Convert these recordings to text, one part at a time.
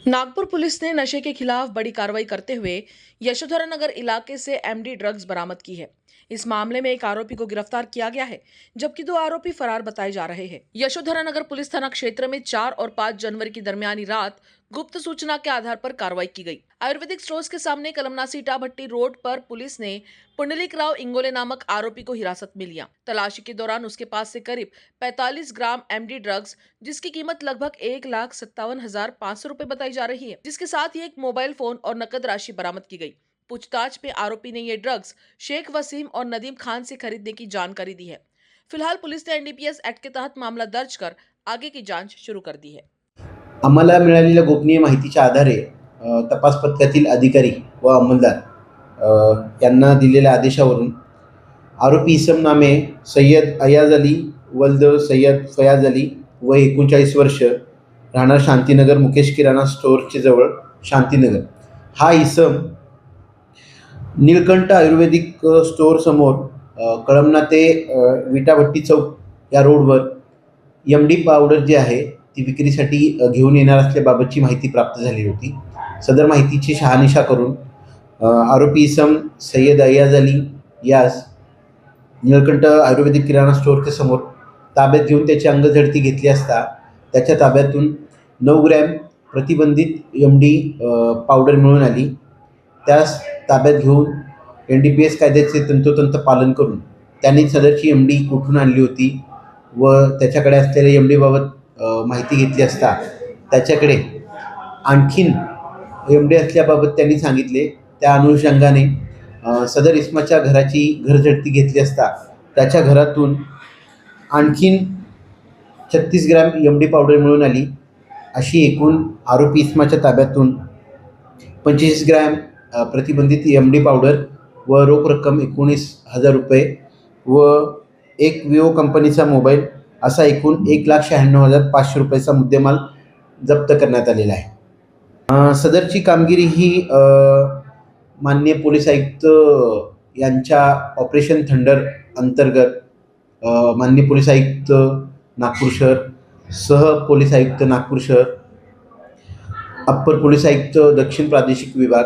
Nagpur police ने नशे के खिलाफ बड़ी कार्रवाई करते हुए यशोधरा नगर इलाके से एमडी ड्रग्स बरामद की है। इस मामले में एक आरोपी को गिरफ्तार किया गया है, जबकि 2 आरोपी फरार बताए जा रहे हैं। यशोधरा नगर पुलिस थाना क्षेत्र में 4 और 5 जनवरी की दरमियानी रात गुप्त सूचना के आधार पर कार्रवाई की गई। आयुर्वेदिक स्टोर्स के सामने कलमनासी टाभट्टी रोड पर पुलिस ने पुंडलिक राव इंगोले नामक आरोपी को हिरासत में लिया। तलाशी के दौरान उसके पास से करीब 45 ग्राम एमडी ड्रग्स, जिसकी कीमत लगभग 1,57,500 रुपए बताई जा रही है, जिसके साथ ही एक मोबाइल फोन और नकद राशि बरामद की गई। पूछताछ में आरोपी ने ये ड्रग्स शेख वसीम और नदीम खान से खरीदने की जानकारी दी है। फिलहाल पुलिस ने एनडीपीएस एक्ट के तहत मामला दर्ज कर आगे की जांच शुरू कर दी है। आम्हाला मिळालेल्या गोपनीय माहितीच्या आधारे तपास पथकातील अधिकारी व अंमलदार यांना दिलेल्या आदेशावरून आरोपी इसम नामे सय्यद अयाज अली वल्द सय्यद फयाज अली वय 39 वर्ष, राहणार शांतीनगर, मुकेश किराणा स्टोअरचे जवळ शांतीनगर, हा इसम नीलकंठ आयुर्वेदिक स्टोअर समोर कळमना ते विटाभट्टी चौक या रोडवर एमडी पावडर जी आहे ती विक्रीसाठी घेऊन येणार असल्याबाबतची माहिती प्राप्त झाली होती। सदर माहितीची शहानिशा करून आरोपी इसम सय्यद अयाज अली यास नीलकंठ आयुर्वेदिक किराणा स्टोअरच्या समोर ताब्यात घेऊन त्याची अंगझडती घेतली असता त्याच्या ताब्यातून 9 ग्रॅम प्रतिबंधित एमडी पावडर मिळून आली। त्यास ताब्यात घेऊन एनडीपीएस कायद्याचे तंतोतंत पालन करून त्यांनी सदरची एमडी कुठून आणली होती व त्याच्याकडे असलेल्या एमडीबाबत माहिती घेतली असता त्याच्याकडे आणखीन एमडी असल्याबाबत त्यांनी सांगितले। त्या अनुषंगाने सदर इसमाच्या घराची घरझडती घेतली असता त्याच्या घरातून आणखीन 36 ग्रॅम एमडी पावडर मिळून आली। अशी एकूण आरोपी इसमाच्या ताब्यातून 25 ग्रॅम प्रतिबंधित एमडी पावडर व रोख रक्कम 19,000 रुपये व एक विवो कंपनीचा मोबाईल असा एकूण 1,96,500 रुपयाचा मुद्देमाल जप्त करण्यात आलेला आहे। सदरची कामगिरी ही माननीय पोलीस आयुक्त यांच्या ऑपरेशन थंडर अंतर्गत माननीय पोलीस आयुक्त नागपूर शहर, सह पोलीस आयुक्त नागपूर शहर, अप्पर पोलीस आयुक्त दक्षिण प्रादेशिक विभाग,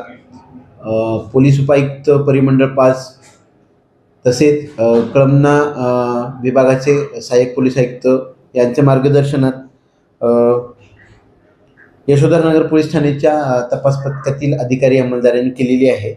पोलीस उपायुक्त परिमंडळ 5 तसेच कळमना विभागाचे सहाय्यक पोलीस आयुक्त यांच्या मार्गदर्शनात यशोधरा नगर पोलीस ठाण्याच्या तपास पथकातील अधिकारी अंमलदारांनी केलेली आहे।